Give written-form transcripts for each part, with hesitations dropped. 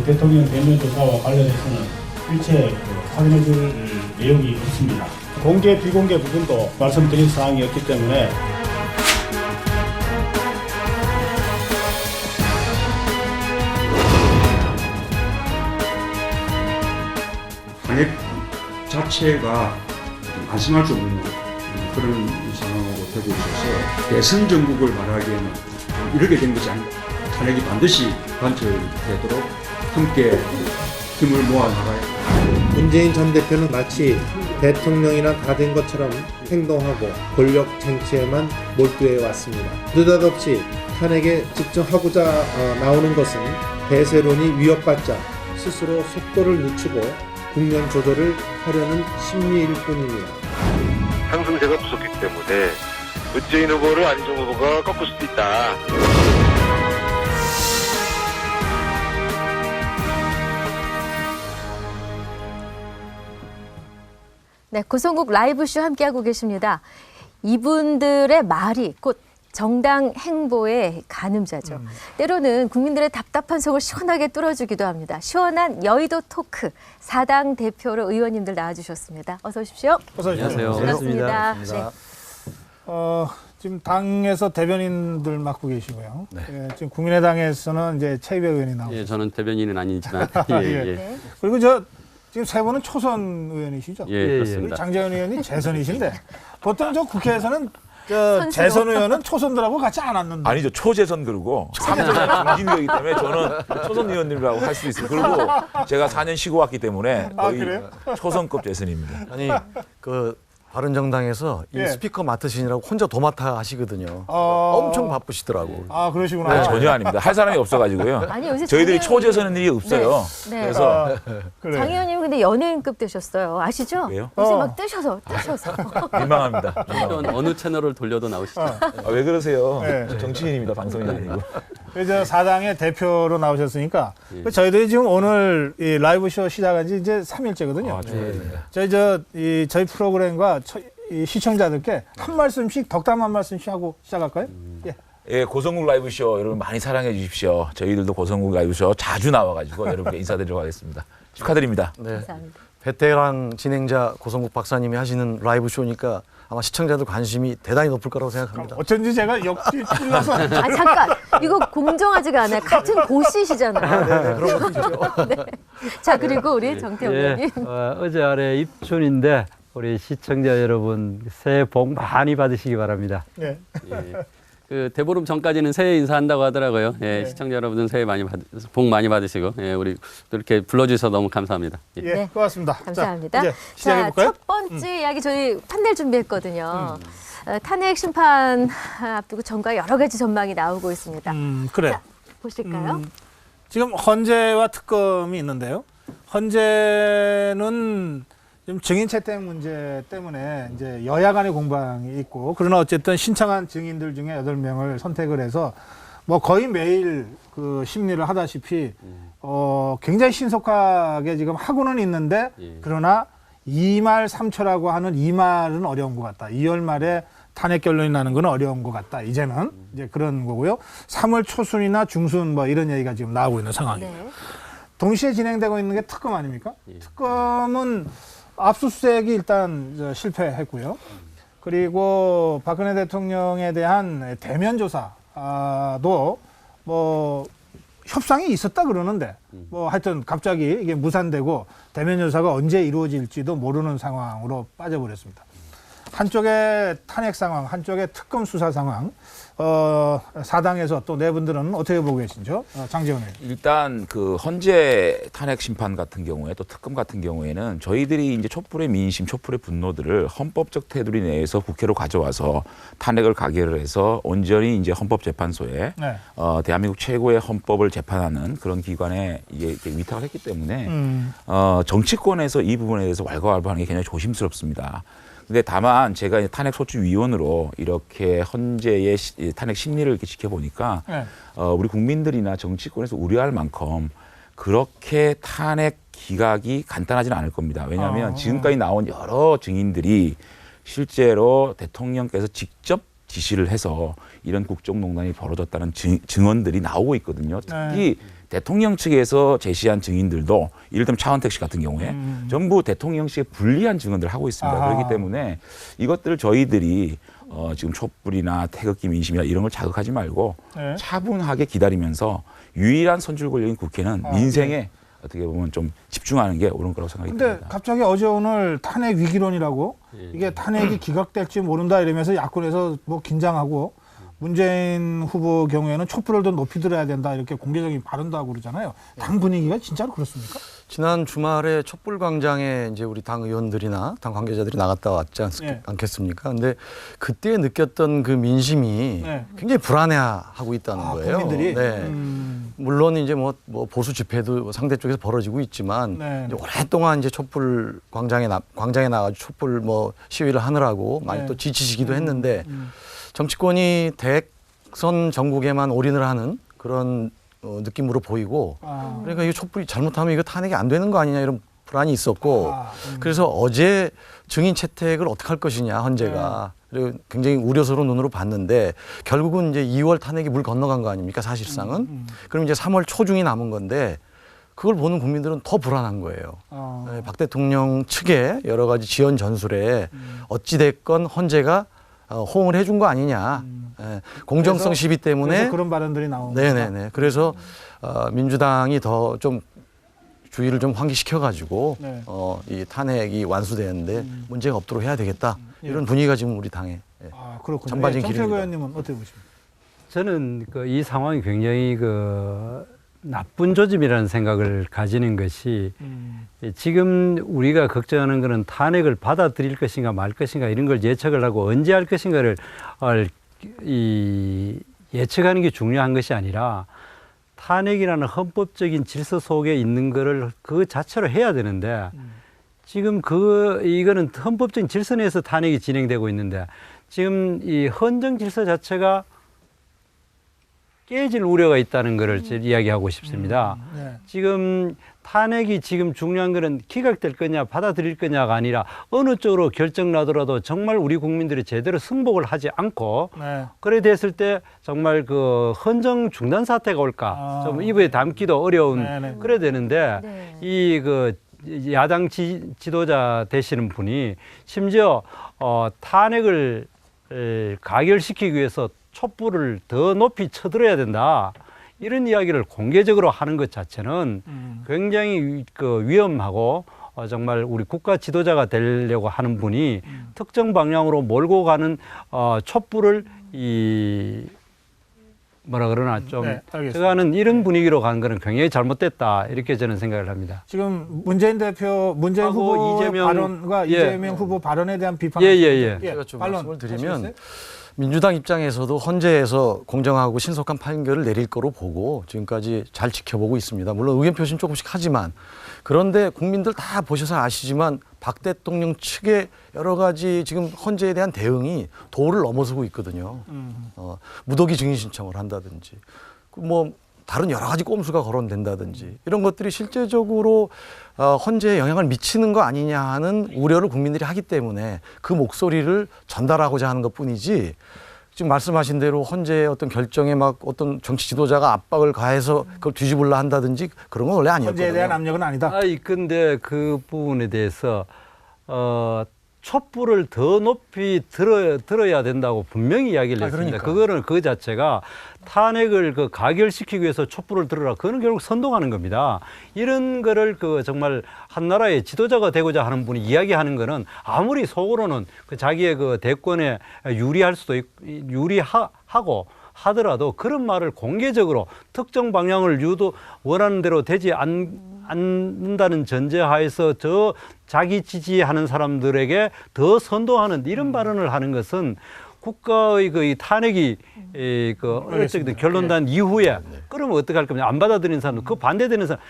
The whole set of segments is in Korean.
대통령 대면 조사와 관련해서는 일체 확인해줄 내용이 없습니다. 공개 비공개 부분도 말씀드린 사항이었기 때문에 탄핵 자체가 좀 안심할 수 없는 그런 상황으로 되고 있어서 대선 정국을 말하기에는 이렇게 된 것이 아닌가. 탄핵이 반드시 관철되도록 함께 힘을 모아 나가야 합니다. 문재인 전 대표는 마치 대통령이나 다 된 것처럼 행동하고 권력 쟁취에만 몰두해 왔습니다. 느닷없이 탄핵에 집중하고자 나오는 것은 대세론이 위협받자 스스로 속도를 늦추고 국면 조절을 하려는 심리일 뿐입니다. 상승세가 무섭기 때문에 문재인 후보를 안희정 후보가 꺾을 수도 있다. 네, 고성국 라이브쇼 함께하고 계십니다. 이분들의 말이 곧 정당 행보의 가늠자죠. 때로는 국민들의 답답한 속을 시원하게 뚫어주기도 합니다. 시원한 여의도 토크, 사당 대표로 의원님들 나와주셨습니다. 어서 오십시오. 어서 오십시오. 안녕하세요. 반갑습니다. 반갑습니다. 지금 당에서 대변인들 맡고 계시고요. 네. 예, 지금 국민의당에서는 이제 최이배 의원이 나오고. 예, 저는 대변인은 아니지만 예, 예. 예. 네. 그리고 지금 세 분은 초선 의원이시죠? 예, 그렇습니다. 장재현 의원이 재선이신데 보통 저 국회에서는 선수로. 재선 의원은 초선들하고 같이 안 왔는데. 아니죠. 초재선 그러고 3선 중진이기 때문에 저는 초선 의원님이라고 할 수 있어요. 그리고 제가 4년 쉬고 왔기 때문에 거의 그래요? 초선급 재선입니다. 아니 그 바른정당에서 이 예. 스피커 맡으시느라고 혼자 도맡아 하시거든요. 어. 엄청 바쁘시더라고. 아, 그러시구나. 아니, 전혀 아닙니다. 할 사람이 없어가지고요. 아니, 요새 저희들이 장애인이- 초재선은 일이 없어요. 네. 그래서 그래. 장 의원님 근데 연예인급 되셨어요. 아시죠? 왜요? 요새 어. 막 뜨셔서. 민망합니다. 어떤 어느 채널을 돌려도 나오시죠. 아, 왜 그러세요? 네. 저 정치인입니다. 방송이 아니고. 그래서 사당의 대표로 나오셨으니까 저희들이 지금 오늘 이 라이브 쇼 시작한 지 이제 3일째거든요. 아, 축하드립니다. 저희 프로그램과 이 시청자들께 한 말씀씩 덕담 한 말씀씩 하고 시작할까요? 예. 예, 고성국 라이브쇼 여러분 많이 사랑해 주십시오. 저희들도 고성국 라이브쇼 자주 나와가지고 여러분께 인사드리러 가겠습니다. 축하드립니다. 네. 감사합니다. 베테랑 진행자 고성국 박사님이 하시는 라이브 쇼니까 아마 시청자들 관심이 대단히 높을 거라고 생각합니다. 어쩐지 제가 역시 찔러서 아, 잠깐. 이거 공정하지가 않아요. 같은 고시시잖아요. 그런 것도 있죠. 네. 자, 그리고 우리 정태훈 의원님. 어제 아래 입춘인데 우리 시청자 여러분 새해 복 많이 받으시기 바랍니다. 예. 예. 그 대보름 전까지는 새해 인사한다고 하더라고요. 예, 시청자 여러분들 새해 복 많이 받으시고 예, 우리 또 이렇게 불러주셔서 너무 감사합니다. 예. 예, 네. 고맙습니다. 감사합니다. 자, 이제 시작해볼까요? 첫 번째 이야기 저희 판넬 준비했거든요. 탄핵 심판 앞두고 전과 여러 가지 전망이 나오고 있습니다. 그래. 자, 보실까요? 지금 헌재와 특검이 있는데요. 헌재는 지금 증인 채택 문제 때문에 이제 여야 간의 공방이 있고, 그러나 어쨌든 신청한 증인들 중에 8명을 선택을 해서 뭐 거의 매일 그 심리를 하다시피 굉장히 신속하게 지금 하고는 있는데, 그러나 2말 3초라고 하는 이 말은 어려운 것 같다. 2월 말에 탄핵 결론이 나는 건 어려운 것 같다. 이제는 이제 그런 거고요. 3월 초순이나 중순 뭐 이런 얘기가 지금 나오고 있는 상황입니다. 네. 동시에 진행되고 있는 게 특검 아닙니까? 특검은 압수수색이 일단 실패했고요. 그리고 박근혜 대통령에 대한 대면 조사도 뭐 협상이 있었다 그러는데 뭐 하여튼 갑자기 이게 무산되고 대면 조사가 언제 이루어질지도 모르는 상황으로 빠져버렸습니다. 한쪽에 탄핵 상황, 한쪽에 특검 수사 상황, 사당에서 또 네 분들은 어떻게 보고 계신죠? 장재훈 의원. 일단 그 헌재 탄핵 심판 같은 경우에 또 특검 같은 경우에는 저희들이 이제 촛불의 민심, 촛불의 분노들을 헌법적 테두리 내에서 국회로 가져와서 탄핵을 가결을 해서 온전히 이제 헌법재판소에 네. 대한민국 최고의 헌법을 재판하는 그런 기관에 이게 위탁을 했기 때문에 정치권에서 이 부분에 대해서 왈가왈부하는 게 굉장히 조심스럽습니다. 근데 다만 제가 이제 탄핵 소추위원으로 이렇게 헌재의 탄핵 심리를 이렇게 지켜보니까 네. 우리 국민들이나 정치권에서 우려할 만큼 그렇게 탄핵 기각이 간단하지는 않을 겁니다. 왜냐하면 지금까지 나온 여러 증인들이 실제로 대통령께서 직접 지시를 해서 이런 국정농단이 벌어졌다는 증언들이 나오고 있거든요. 특히 대통령 측에서 제시한 증인들도 이를테면 차은택 씨 같은 경우에 전부 대통령 씨의 불리한 증언들을 하고 있습니다. 아하. 그렇기 때문에 이것들을 저희들이 지금 촛불이나 태극기 민심이나 이런 걸 자극하지 말고 네. 차분하게 기다리면서 유일한 선출 권력인 국회는 민생에 어떻게 보면 좀 집중하는 게 옳은 거라고 생각이 근데 듭니다. 갑자기 어제 오늘 탄핵 위기론이라고 이게 탄핵이 기각될지 모른다 이러면서 야권에서 뭐 긴장하고 문재인 후보 경우에는 촛불을 더 높이 들어야 된다 이렇게 공개적인 발언도 하고 그러잖아요. 당 분위기가 진짜로 그렇습니까? 지난 주말에 촛불 광장에 이제 우리 당 의원들이나 당 관계자들이 나갔다 왔지 네. 않겠습니까? 근데 그때 느꼈던 그 민심이 네. 굉장히 불안해하고 있다는 거예요. 국민들이? 네. 물론 이제 뭐 보수 집회도 상대 쪽에서 벌어지고 있지만 네. 이제 오랫동안 이제 촛불 광장에 나가지고 촛불 뭐 시위를 하느라고 많이 네. 또 지치시기도 했는데 정치권이 대선 전국에만 올인을 하는 그런 느낌으로 보이고 그러니까 이 촛불이 잘못하면 이거 탄핵이 안 되는 거 아니냐 이런 불안이 있었고 그래서 어제 증인 채택을 어떻게 할 것이냐 헌재가 그리고 굉장히 우려스러운 눈으로 봤는데 결국은 이제 2월 탄핵이 물 건너간 거 아닙니까 사실상은 그럼 이제 3월 초중이 남은 건데 그걸 보는 국민들은 더 불안한 거예요. 네, 박 대통령 측의 여러 가지 지연 전술에 어찌됐건 헌재가 호응을 해준 거 아니냐. 예, 공정성 시비 때문에 그래서 그런 발언들이 나오는 네네네. 그래서 민주당이 더 좀 주의를 좀 환기시켜가지고 네. 이 탄핵이 완수되는데 문제가 없도록 해야 되겠다. 이런 분위기가 지금 우리 당에 그렇군요. 전반적인 정태근 기류입니다. 의원님은 어떻게 보십니까? 저는 이 상황이 굉장히 나쁜 조짐이라는 생각을 가지는 것이 지금 우리가 걱정하는 것은 탄핵을 받아들일 것인가 말 것인가 이런 걸 예측을 하고 언제 할 것인가를 예측하는 게 중요한 것이 아니라 탄핵이라는 헌법적인 질서 속에 있는 거를 그 자체로 해야 되는데 지금 이거는 헌법적인 질서 내에서 탄핵이 진행되고 있는데 지금 이 헌정 질서 자체가 깨질 우려가 있다는 것을 이야기하고 싶습니다. 네. 지금 탄핵이 지금 중요한 것은 기각될 거냐 받아들일 거냐가 아니라 어느 쪽으로 결정 나더라도 정말 우리 국민들이 제대로 승복을 하지 않고 네. 그래 됐을 때 정말 그 헌정 중단 사태가 올까 좀 입에 담기도 어려운 네네. 그래 되는데 네. 이 야당 지도자 되시는 분이 심지어 탄핵을 가결시키기 위해서 촛불을 더 높이 쳐들어야 된다. 이런 이야기를 공개적으로 하는 것 자체는 굉장히 위험하고 정말 우리 국가 지도자가 되려고 하는 분이 특정 방향으로 몰고 가는 촛불을 뭐라 그러나 좀 네, 알겠습니다. 제가 하는 이런 분위기로 가는 거는 굉장히 잘못됐다 이렇게 저는 생각을 합니다. 지금 문재인 후보 이재명, 발언과 이재명 후보 발언에 대한 비판. 제가 좀 반론 말씀을 드리면 하시겠어요? 민주당 입장에서도 헌재에서 공정하고 신속한 판결을 내릴 거로 보고 지금까지 잘 지켜보고 있습니다. 물론 의견 표시는 조금씩 하지만 그런데 국민들 다 보셔서 아시지만 박 대통령 측의 여러 가지 지금 헌재에 대한 대응이 도를 넘어서고 있거든요. 무더기 증인 신청을 한다든지 뭐 다른 여러 가지 꼼수가 거론된다든지 이런 것들이 실제적으로 헌재에 영향을 미치는 거 아니냐 하는 우려를 국민들이 하기 때문에 그 목소리를 전달하고자 하는 것뿐이지 지금 말씀하신 대로 헌재의 어떤 결정에 막 어떤 정치 지도자가 압박을 가해서 그걸 뒤집으려 한다든지 그런 건 원래 아니었거든요. 헌재에 대한 압력은 아니다. 근데 그 부분에 대해서 촛불을 더 높이 들어야 된다고 분명히 이야기를 했습니다. 그거는 그 자체가 탄핵을 가결시키기 위해서 촛불을 들어라. 그거는 결국 선동하는 겁니다. 이런 거를 정말 한 나라의 지도자가 되고자 하는 분이 이야기하는 거는 아무리 속으로는 자기의 대권에 유리할 수도 있고, 유리하고 하더라도 그런 말을 공개적으로 특정 방향을 원하는 대로 되지 않는다는 전제하에서 자기 지지하는 사람들에게 더 선동하는 이런 발언을 하는 것은 국가의 이 탄핵이 어쨌든 결론난 이후에 그러면 어떻게 할 겁니까? 안 받아들이는 사람, 그 반대되는 사람,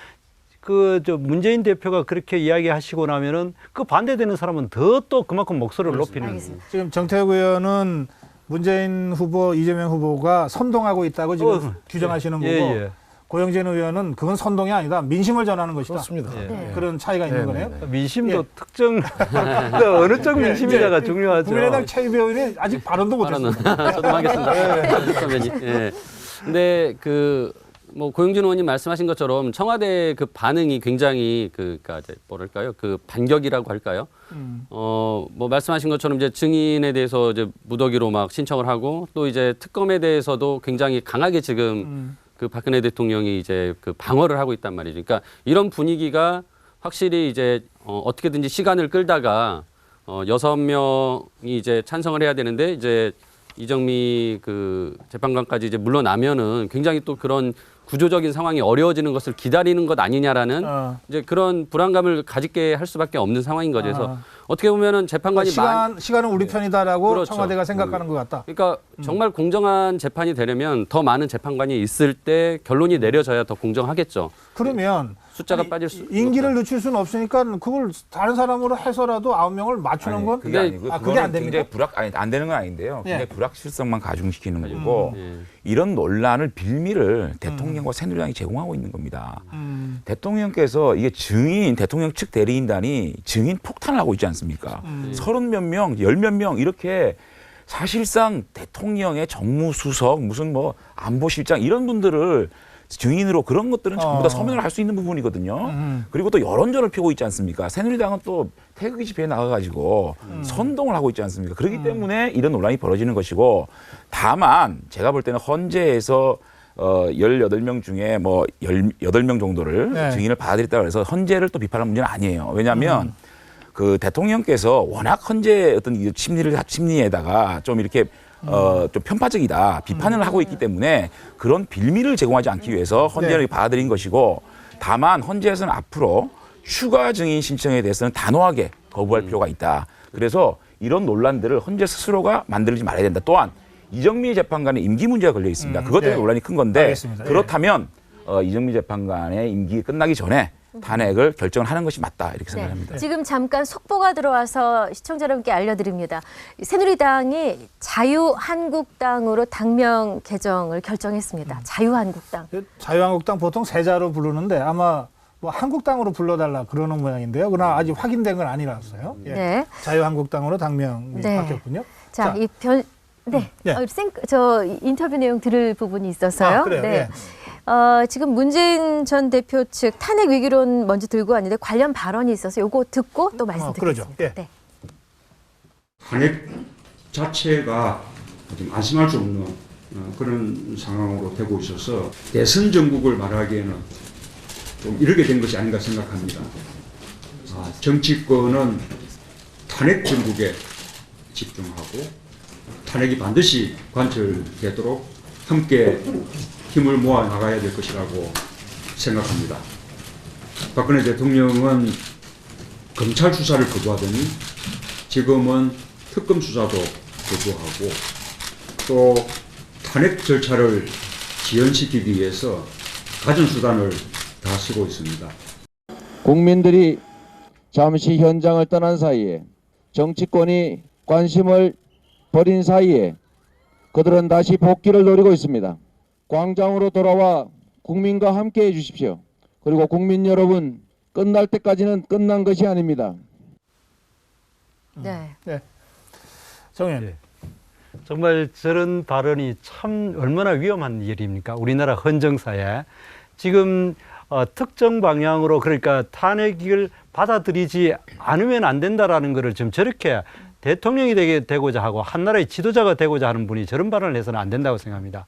문재인 대표가 그렇게 이야기하시고 나면은 그 반대되는 사람은 더 또 그만큼 목소리를 높이는. 지금 정태욱 의원은 문재인 후보, 이재명 후보가 선동하고 있다고 지금 규정하시는 거고. 고영진 의원은 그건 선동이 아니다. 민심을 전하는 것이다. 그렇습니다. 그런 차이가 있는 거네요. 민심도 특정 어느 쪽 민심이냐가 중요하죠. 국민의당 최이배 의원이 아직 발언도 못했습니다. 저도 하겠습니다. 선배님. 근데 뭐 고영진 의원님 말씀하신 것처럼 청와대 그 반응이 굉장히 그니까 이제 뭐랄까요 그 반격이라고 할까요? 뭐 말씀하신 것처럼 이제 증인에 대해서 이제 무더기로 막 신청을 하고 또 이제 특검에 대해서도 굉장히 강하게 지금 그 박근혜 대통령이 이제 그 방어를 하고 있단 말이죠. 그러니까 이런 분위기가 확실히 이제 어떻게든지 시간을 끌다가 6명이 이제 찬성을 해야 되는데 이제 이정미 그 재판관까지 이제 물러나면은 굉장히 또 그런 구조적인 상황이 어려워지는 것을 기다리는 것 아니냐라는 이제 그런 불안감을 가지게 할 수밖에 없는 상황인 거죠. 그래서 어떻게 보면은 재판관이 시간은 우리 편이다라고 그렇죠. 청와대가 생각하는 것 같다. 그러니까 정말 공정한 재판이 되려면 더 많은 재판관이 있을 때 결론이 내려져야 더 공정하겠죠. 그러면 숫자가 빠질 수 임기를 늦출 수는 없으니까 그걸 다른 사람으로 해서라도 9명을 맞추는 건 그게 아니고 그게 안 됩니까? 굉장히 안 되는 건 아닌데요. 예. 굉장히 불확실성만 가중시키는 거고 이런 논란을 빌미를 대통령과 새누리당이 제공하고 있는 겁니다. 대통령께서 이게 대통령 측 대리인단이 증인 폭탄을 하고 있지 않습니까? 30몇 명, 10몇 명 이렇게 사실상 대통령의 정무수석, 무슨 뭐 안보실장 이런 분들을 증인으로 그런 것들은 전부 다 서명을 할 수 있는 부분이거든요. 그리고 또 여론전을 펴고 있지 않습니까? 새누리당은 또 태극기 집회에 나가가지고 선동을 하고 있지 않습니까? 그렇기 때문에 이런 논란이 벌어지는 것이고 다만 제가 볼 때는 헌재에서 18명 중에 뭐 18명 정도를 증인을 받아들였다고 해서 헌재를 또 비판할 문제는 아니에요. 왜냐하면 그 대통령께서 워낙 헌재 어떤 심리에다가 좀 이렇게 좀 편파적이다 비판을 하고 있기 때문에 그런 빌미를 제공하지 않기 위해서 헌재를 받아들인 것이고 다만 헌재에서는 앞으로 추가 증인 신청에 대해서는 단호하게 거부할 필요가 있다. 그래서 이런 논란들을 헌재 스스로가 만들지 말아야 된다. 또한 이정미 재판관의 임기 문제가 걸려 있습니다. 그것 때문에 논란이 큰 건데 알겠습니다. 그렇다면 이정미 재판관의 임기 끝나기 전에 탄핵을 결정을 하는 것이 맞다 이렇게 생각합니다. 지금 잠깐 속보가 들어와서 시청자 여러분께 알려드립니다. 새누리당이 자유한국당으로 당명 개정을 결정했습니다. 자유한국당. 자유한국당 보통 세자로 부르는데 아마 뭐 한국당으로 불러달라 그러는 모양인데요. 그러나 아직 확인된 건 아니라서요. 예. 네. 자유한국당으로 당명이 바뀌었군요. 자, 저 인터뷰 내용 들을 부분이 있어서요. 그래요? 네. 예. 지금 문재인 전 대표 측 탄핵 위기론 먼저 들고 왔는데 관련 발언이 있어서 요거 듣고 또 말씀드리겠습니다. 그러죠. 예. 네. 탄핵 자체가 좀 안심할 수 없는 그런 상황으로 되고 있어서 대선 정국을 말하기에는 좀 이렇게 된 것이 아닌가 생각합니다. 정치권은 탄핵 정국에 집중하고 탄핵이 반드시 관철되도록 함께 힘을 모아 나가야 될 것이라고 생각합니다. 박근혜 대통령은 검찰 수사를 거부하더니 지금은 특검 수사도 거부하고 또 탄핵 절차를 지연시키기 위해서 가진 수단을 다 쓰고 있습니다. 국민들이 잠시 현장을 떠난 사이에 정치권이 관심을 버린 사이에 그들은 다시 복귀를 노리고 있습니다. 광장으로 돌아와 국민과 함께 해주십시오. 그리고 국민 여러분, 끝날 때까지는 끝난 것이 아닙니다. 네. 정 의원님. 정말 저런 발언이 참 얼마나 위험한 일입니까? 우리나라 헌정사에 지금 특정 방향으로 그러니까 탄핵을 받아들이지 않으면 안 된다라는 것을 지금 저렇게 대통령이 되고자 하고 한나라의 지도자가 되고자 하는 분이 저런 발언을 해서는 안 된다고 생각합니다.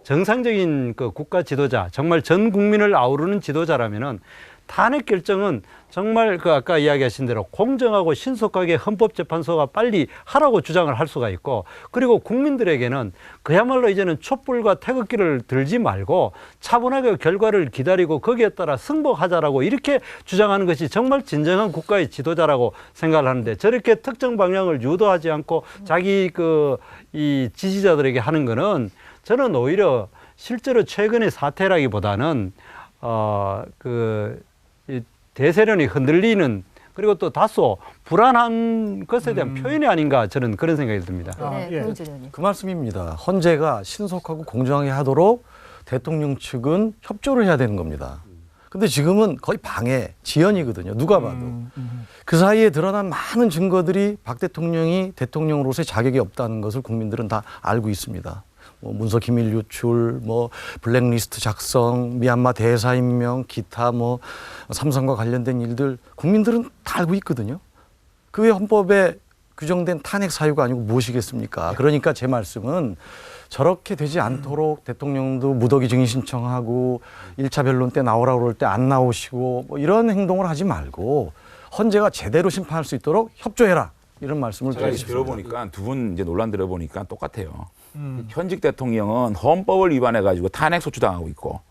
정상적인 그 국가 지도자, 정말 전 국민을 아우르는 지도자라면은 탄핵 결정은 정말 그 아까 이야기하신 대로 공정하고 신속하게 헌법재판소가 빨리 하라고 주장을 할 수가 있고 그리고 국민들에게는 그야말로 이제는 촛불과 태극기를 들지 말고 차분하게 결과를 기다리고 거기에 따라 승복하자라고 이렇게 주장하는 것이 정말 진정한 국가의 지도자라고 생각을 하는데 저렇게 특정 방향을 유도하지 않고 자기 이 지지자들에게 하는 거는 저는 오히려 실제로 최근의 사태라기보다는 이 대세론이 흔들리는 그리고 또 다소 불안한 것에 대한 표현이 아닌가 저는 그런 생각이 듭니다. 그 말씀입니다. 헌재가 신속하고 공정하게 하도록 대통령 측은 협조를 해야 되는 겁니다. 근데 지금은 거의 방해, 지연이거든요. 누가 봐도. 그 사이에 드러난 많은 증거들이 박 대통령이 대통령으로서의 자격이 없다는 것을 국민들은 다 알고 있습니다. 뭐 문서 기밀 유출, 뭐 블랙리스트 작성, 미얀마 대사 임명, 기타 뭐 삼성과 관련된 일들 국민들은 다 알고 있거든요. 그 헌법에 규정된 탄핵 사유가 아니고 무엇이겠습니까? 그러니까 제 말씀은 저렇게 되지 않도록 대통령도 무더기 증인 신청하고 1차 변론 때 나오라고 그럴 때 안 나오시고 뭐 이런 행동을 하지 말고 헌재가 제대로 심판할 수 있도록 협조해라. 이런 말씀을 제가 드리겠습니다. 들어보니까 두 분 이제 논란 들어보니까 똑같아요. 현직 대통령은 헌법을 위반해가지고 탄핵 소추당하고 있고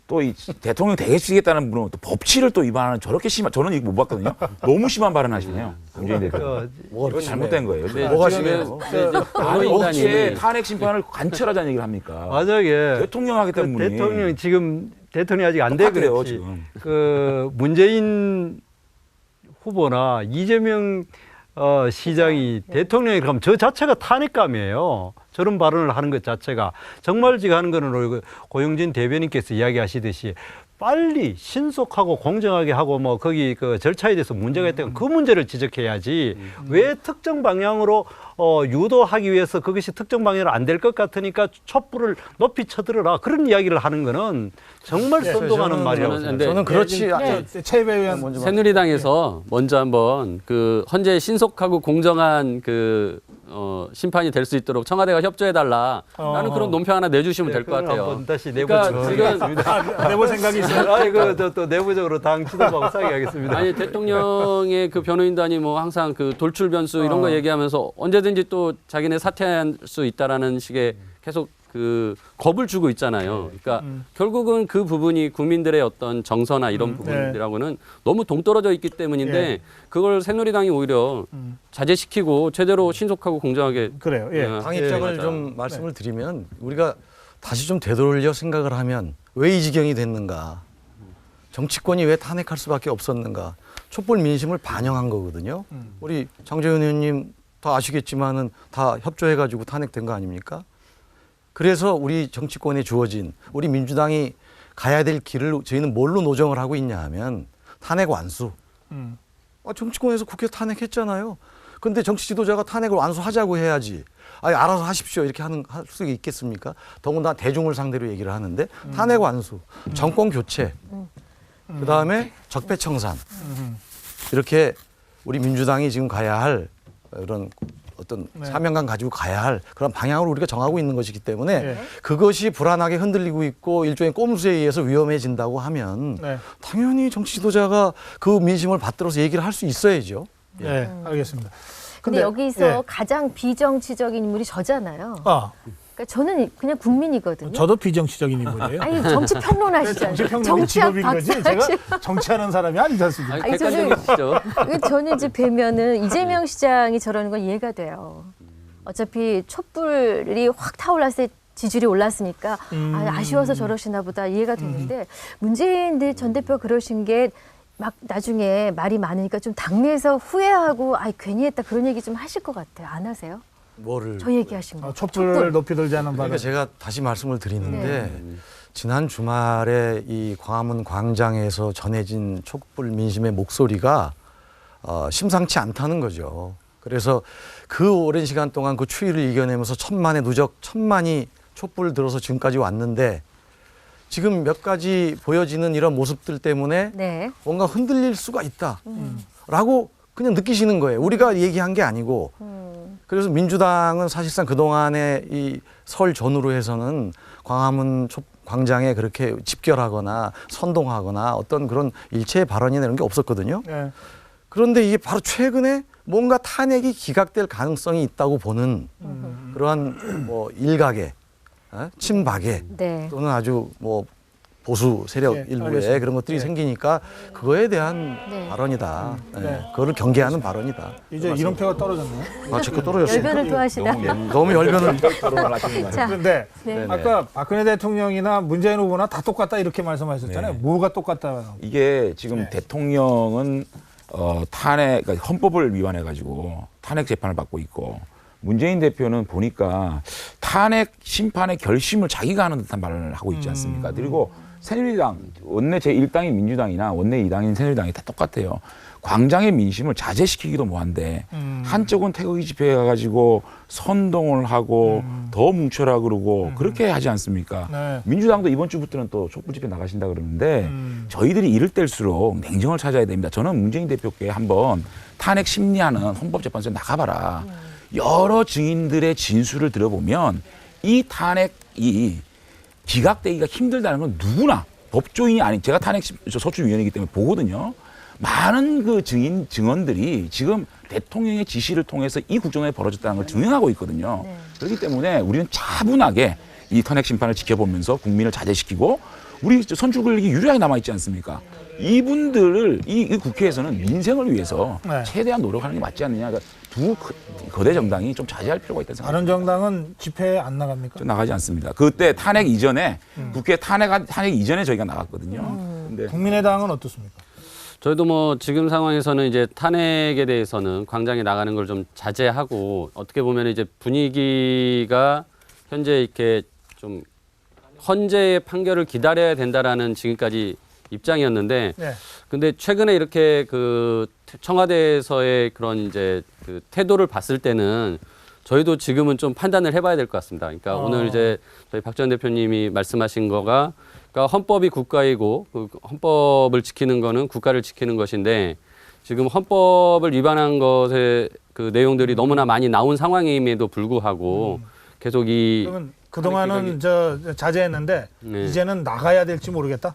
또 이 대통령 대개시키겠다는 분은 또 법치를 또 위반하는 저렇게 심한 저는 이거 못 봤거든요. 너무 심한 발언하시네요. 문재인 대표님. 이거 잘못된 거예요. 뭐가 심해요? 아니 어떻게 탄핵 심판을 관철하자는 얘기를 합니까? 맞아요. 대통령 하겠다는 분이. 대통령 지금 대통령이 아직 안 돼 똑같아요, 그렇지. 지금. 그 문재인 후보나 이재명 시장이 대통령이 그럼 저 자체가 탄핵감이에요. 저런 발언을 하는 것 자체가 정말 지금 하는 거는 고영진 대변인께서 이야기하시듯이 빨리 신속하고 공정하게 하고 뭐 거기 그 절차에 대해서 문제가 있다면 그 문제를 지적해야지 왜 특정 방향으로 유도하기 위해서 그것이 특정 방향으로 안 될 것 같으니까 촛불을 높이 쳐들어라 그런 이야기를 하는 거는 정말 선동하는 말이라고 생각해요. 저는 그렇지 최입 의원 새누리당에서 먼저 한번 그 헌재 신속하고 공정한 그 심판이 될 수 있도록 청와대가 협조해달라라는 그런 논평 하나 내주시면 될 것 같아요. 한번 다시 그러니까 지금 내부 생각이 있어요. 아이고 또 내부적으로 당 지도부하고 싸게 하겠습니다. 아니 대통령의 그 변호인단이 뭐 항상 그 돌출 변수 이런 거 얘기하면서 언제든지 또 자기네 사퇴할 수 있다라는 식의 계속 그 겁을 주고 있잖아요. 그러니까 결국은 그 부분이 국민들의 어떤 정서나 이런 부분들하고는 너무 동떨어져 있기 때문인데 그걸 새누리당이 오히려 자제시키고 제대로 신속하고 공정하게 그래요. 당 입장을 좀 말씀을 드리면 우리가 다시 좀 되돌려 생각을 하면 왜 이 지경이 됐는가? 정치권이 왜 탄핵할 수밖에 없었는가? 촛불 민심을 반영한 거거든요. 우리 장제원 의원님 다 아시겠지만은 다 협조해가지고 탄핵된 거 아닙니까? 그래서 우리 정치권에 주어진 우리 민주당이 가야 될 길을 저희는 뭘로 노정을 하고 있냐 하면 탄핵 완수. 정치권에서 국회 탄핵했잖아요. 근데 정치 지도자가 탄핵을 완수하자고 해야지. 알아서 하십시오. 이렇게 할 수 있겠습니까? 더군다나 대중을 상대로 얘기를 하는데 탄핵 완수, 정권 교체, 그다음에 적폐청산. 이렇게 우리 민주당이 지금 가야 할 그런 어떤 사명감 가지고 가야 할 그런 방향으로 우리가 정하고 있는 것이기 때문에 그것이 불안하게 흔들리고 있고 일종의 꼼수에 의해서 위험해진다고 하면 당연히 정치 지도자가 그 민심을 받들어서 얘기를 할 수 있어야죠. 네, 알겠습니다. 근데 여기서 가장 비정치적인 인물이 저잖아요. 그러니까 저는 그냥 국민이거든요. 저도 비정치적인 인물이에요. 아니 정치 평론하시잖아요. 정치평론이 직업인 거지. 제가 정치하는 사람이 아니지 않습니까? 아니, 저는 이제 뵈면은 이재명 시장이 저러는 건 이해가 돼요. 어차피 촛불이 확 타올랐을 때 지지율이 올랐으니까 아쉬워서 저러시나 보다 이해가 되는데 문재인 전 대표 그러신 게 막 나중에 말이 많으니까 좀 당내에서 후회하고 괜히 했다 그런 얘기 좀 하실 것 같아요. 안 하세요? 뭐를? 저 얘기하신 거. 촛불 높이 들자는 바람. 그러니까 제가 다시 말씀을 드리는데 지난 주말에 이 광화문 광장에서 전해진 촛불 민심의 목소리가 심상치 않다는 거죠. 그래서 그 오랜 시간 동안 그 추위를 이겨내면서 천만의 누적, 천만이 촛불을 들어서 지금까지 왔는데 지금 몇 가지 보여지는 이런 모습들 때문에 뭔가 흔들릴 수가 있다라고 그냥 느끼시는 거예요. 우리가 얘기한 게 아니고. 그래서 민주당은 사실상 그동안에 이 설 전후로 해서는 광화문 광장에 그렇게 집결하거나 선동하거나 어떤 그런 일체의 발언이나 이런 게 없었거든요. 그런데 이게 바로 최근에 뭔가 탄핵이 기각될 가능성이 있다고 보는 그러한 뭐 일각의 친박의 또는 아주 뭐 보수 세력 일부에 알겠습니다. 그런 것들이 생기니까 그거에 대한 발언이다. 그거를 경계하는 발언이다. 이제 이론표가 떨어졌네요. 제거 떨어졌어요. 열변을 또 하시다. 너무 열변을. 그런데 아까 박근혜 대통령이나 문재인 후보나 다 똑같다 이렇게 말씀하셨잖아요. 뭐가 똑같다? 이게 지금 대통령은 탄핵, 그러니까 헌법을 위반해가지고 탄핵 재판을 받고 있고 문재인 대표는 보니까 탄핵 심판의 결심을 자기가 하는 듯한 말을 하고 있지 않습니까? 그리고 새누리당 원내 제1당인 민주당이나 원내 2당인 새누리당이 다 똑같아요. 광장의 민심을 자제시키기도 뭐한데 한쪽은 태극기 집회에 가가지고 선동을 하고 더 뭉쳐라 그러고 그렇게 하지 않습니까? 네. 민주당도 이번 주부터는 또 촛불 집회 나가신다 그러는데 저희들이 이럴 때일수록 냉정을 찾아야 됩니다. 저는 문재인 대표께 한번 탄핵 심리하는 헌법재판소에 나가봐라. 여러 증인들의 진술을 들어보면 이 탄핵이 기각되기가 힘들다는 건 누구나 법조인이 아닌 제가 탄핵 소추위원이기 때문에 보거든요. 많은 그 증언들이 지금 대통령의 지시를 통해서 이 국정에 벌어졌다는 걸 증명하고 있거든요. 네. 그렇기 때문에 우리는 차분하게 이 탄핵 심판을 지켜보면서 국민을 자제시키고 우리 선출 권력이 유일하게 남아있지 않습니까? 이분들을 이 국회에서는 민생을 위해서 네. 최대한 노력하는 게 맞지 않느냐. 그러니까 두 거대 정당이 좀 자제할 필요가 있다는 생각입니다. 다른 정당은 집회에 안 나갑니까? 좀 나가지 않습니다. 그때 탄핵 이전에 국회 탄핵 이전에 저희가 나갔거든요. 근데 국민의당은 어떻습니까? 저희도 뭐 지금 상황에서는 이제 탄핵에 대해서는 광장에 나가는 걸 좀 자제하고 어떻게 보면 이제 분위기가 현재 이렇게 좀 헌재의 판결을 기다려야 된다라는 지금까지 입장이었는데 네. 근데 최근에 이렇게 그 청와대에서의 그런 이제 그 태도를 봤을 때는 저희도 지금은 좀 판단을 해봐야 될 것 같습니다. 그러니까 오늘 이제 저희 박 전 대표님이 말씀하신 거가 그러니까 헌법이 국가이고 그 헌법을 지키는 거는 국가를 지키는 것인데 지금 헌법을 위반한 것의 그 내용들이 너무나 많이 나온 상황임에도 불구하고 계속 이 그러면 그동안은 자제했는데 네. 이제는 나가야 될지 모르겠다.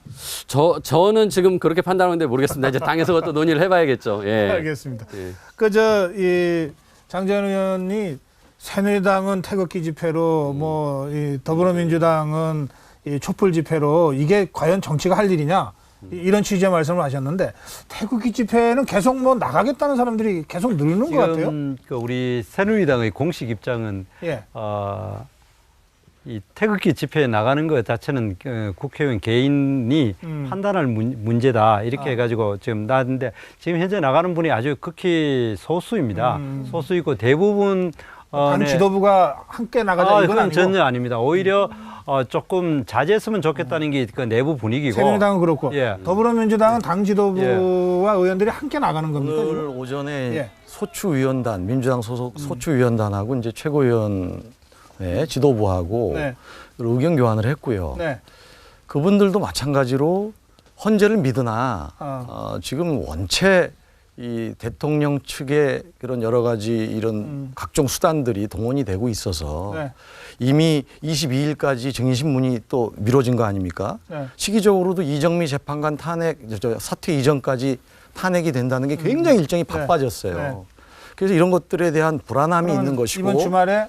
저는 지금 그렇게 판단하는데 모르겠습니다. 이제 당에서 또 논의를 해봐야겠죠. 예. 알겠습니다. 예. 이 장재현 의원이 새누리당은 태극기 집회로 이 더불어민주당은 이 촛불 집회로 이게 과연 정치가 할 일이냐 이런 취지의 말씀을 하셨는데 태극기 집회는 계속 뭐 나가겠다는 사람들이 계속 늘는 것 같아요. 지금 그 우리 새누리당의 공식 입장은 예. 이 태극기 집회에 나가는 것 자체는 국회의원 개인이 판단할 문제다 이렇게 해가지고 지금 나왔는데 지금 현재 나가는 분이 아주 극히 소수입니다. 소수이고 대부분 당 지도부가 함께 나가자 이건 그건 아니고 전혀 아닙니다. 오히려 조금 자제했으면 좋겠다는 게 그 내부 분위기고 새누리당은 그렇고 예. 더불어민주당은 당 지도부와 의원들이 함께 나가는 겁니까? 오늘 지금? 오전에 예. 소추위원단 민주당 소속 소추위원단하고 이제 최고위원회 지도부하고 네. 의견 교환을 했고요. 네. 그분들도 마찬가지로 헌재를 믿으나 지금 원체 이 대통령 측의 그런 여러 가지 이런 각종 수단들이 동원이 되고 있어서 네. 이미 22일까지 증인신문이 또 미뤄진 거 아닙니까? 네. 시기적으로도 이정미 재판관 탄핵 사퇴 이전까지 탄핵이 된다는 게 굉장히 일정이 바빠졌어요. 네. 그래서 이런 것들에 대한 불안함이 있는 것이고 이번 주말에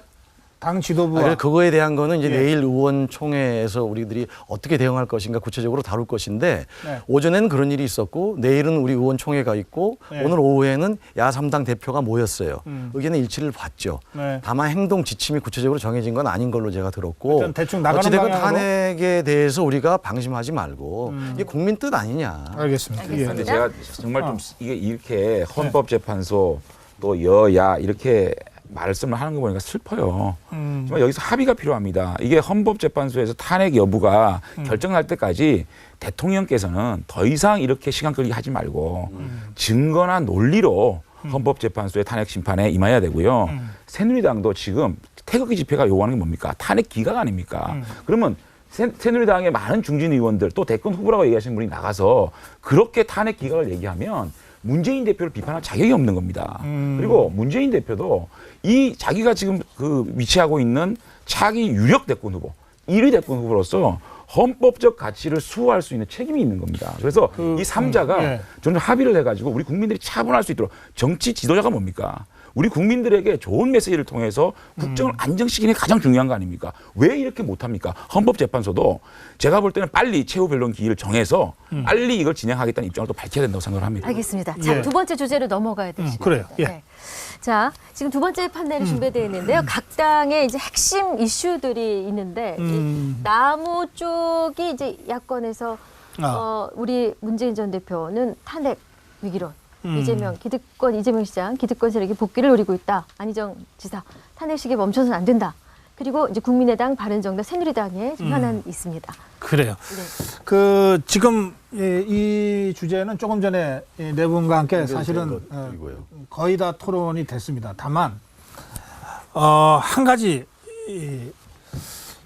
당 지도부와 그거에 대한 거는 이제 예. 내일 의원총회에서 우리들이 어떻게 대응할 것인가 구체적으로 다룰 것인데 네. 오전에는 그런 일이 있었고 내일은 우리 의원총회가 있고 네. 오늘 오후에는 야3당 대표가 모였어요. 의견의 일치를 봤죠. 네. 다만 행동 지침이 구체적으로 정해진 건 아닌 걸로 제가 들었고 일단 대충 나가는 어찌됐건 방향으로? 탄핵에 대해서 우리가 방심하지 말고 이게 국민 뜻 아니냐. 알겠습니다. 예. 근데 제가 정말 좀 이게 이렇게 헌법재판소 또 여야 이렇게 말씀을 하는 거 보니까 슬퍼요. 정말 여기서 합의가 필요합니다. 이게 헌법재판소에서 탄핵 여부가 결정날 때까지 대통령께서는 더 이상 이렇게 시간 끌기 하지 말고 증거나 논리로 헌법재판소의 탄핵 심판에 임해야 되고요. 새누리당도 지금 태극기 집회가 요구하는 게 뭡니까? 탄핵 기각 아닙니까? 그러면 새누리당의 많은 중진 의원들 또 대권 후보라고 얘기하시는 분이 나가서 그렇게 탄핵 기각을 얘기하면 문재인 대표를 비판할 자격이 없는 겁니다. 그리고 문재인 대표도 이 자기가 지금 그 위치하고 있는 차기 유력 대권 후보, 1위 대권 후보로서 헌법적 가치를 수호할 수 있는 책임이 있는 겁니다. 그래서 이 3자가 저는 합의를 해가지고 우리 국민들이 차분할 수 있도록 정치 지도자가 뭡니까? 우리 국민들에게 좋은 메시지를 통해서 국정을 안정시키는 게 가장 중요한 거 아닙니까? 왜 이렇게 못합니까? 헌법재판소도 제가 볼 때는 빨리 최후 변론 기일을 정해서 빨리 이걸 진행하겠다는 입장을 또 밝혀야 된다고 생각을 합니다. 알겠습니다. 자, 두 번째 주제로 넘어가야 되시죠. 그래요. 예. 네. 자, 지금 두 번째 판넬이 준비되어 있는데요. 각 당의 이제 핵심 이슈들이 있는데 이 나무 쪽이 이제 야권에서 우리 문재인 전 대표는 탄핵 위기론. 이재명 이재명 시장 기득권 세력이 복귀를 노리고 있다. 안희정 지사 탄핵 시기에 멈춰서는 안 된다. 그리고 이제 국민의당, 바른정당, 새누리당에 좀 현안 있습니다. 그래요. 네. 그 지금 이 주제는 조금 전에 네 분과 함께 사실은 거의 다 토론이 됐습니다. 다만 한 가지